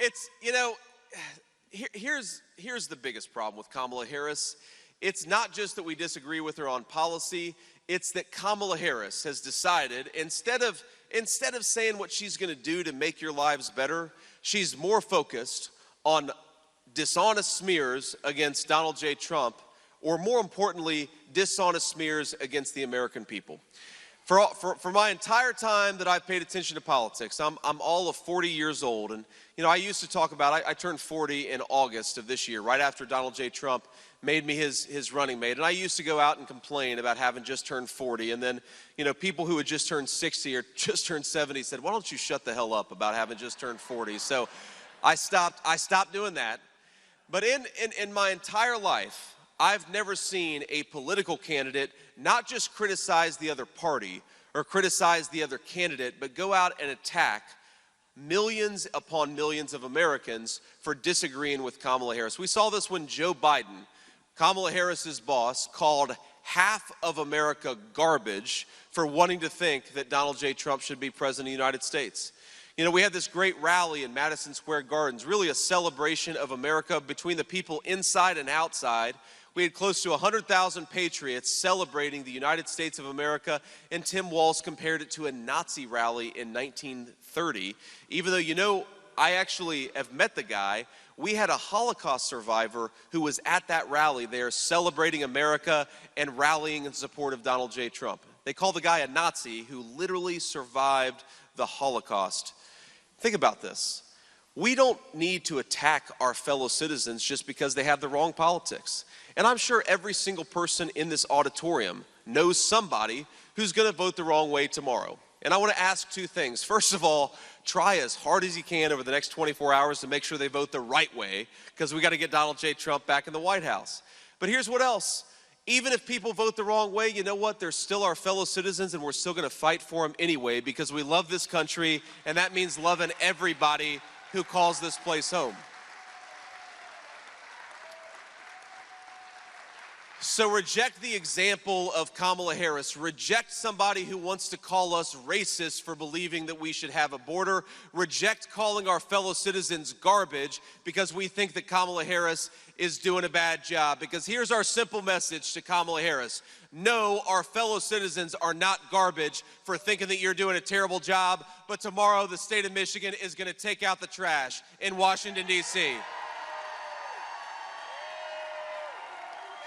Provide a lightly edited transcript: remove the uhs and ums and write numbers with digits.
It's, here's the biggest problem with Kamala Harris. It's not just that we disagree with her on policy, it's that Kamala Harris has decided, instead of saying what she's going to do to make your lives better, she's more focused on dishonest smears against Donald J. Trump, or more importantly, dishonest smears against the American people. For my entire time that I've paid attention to politics, I'm all of 40 years old, and I used to talk about, I turned 40 in August of this year, right after Donald J. Trump made me his running mate, and I used to go out and complain about having just turned 40, and then people who had just turned 60 or just turned 70 said, why don't you shut the hell up about having just turned 40? So I stopped doing that. But in my entire life, I've never seen a political candidate not just criticize the other party or criticize the other candidate, but go out and attack millions upon millions of Americans for disagreeing with Kamala Harris. We saw this when Joe Biden, Kamala Harris's boss, called half of America garbage for wanting to think that Donald J. Trump should be president of the United States. We had this great rally in Madison Square Gardens, really a celebration of America between the people inside and outside. We had close to 100,000 patriots celebrating the United States of America, and Tim Walz compared it to a Nazi rally in 1930. Even though, I actually have met the guy. We had a Holocaust survivor who was at that rally there celebrating America and rallying in support of Donald J. Trump. They call the guy a Nazi who literally survived the Holocaust. Think about this. We don't need to attack our fellow citizens just because they have the wrong politics. And I'm sure every single person in this auditorium knows somebody who's going to vote the wrong way tomorrow. And I want to ask two things. First of all, try as hard as you can over the next 24 hours to make sure they vote the right way, because we got to get Donald J. Trump back in the White House. But here's what else. Even if people vote the wrong way, you know what? They're still our fellow citizens, and we're still going to fight for them anyway, because we love this country, and that means loving everybody who calls this place home. So reject the example of Kamala Harris. Reject somebody who wants to call us racist for believing that we should have a border. Reject calling our fellow citizens garbage because we think that Kamala Harris is doing a bad job. Because here's our simple message to Kamala Harris. No, our fellow citizens are not garbage for thinking that you're doing a terrible job, but tomorrow the state of Michigan is going to take out the trash in Washington, D.C.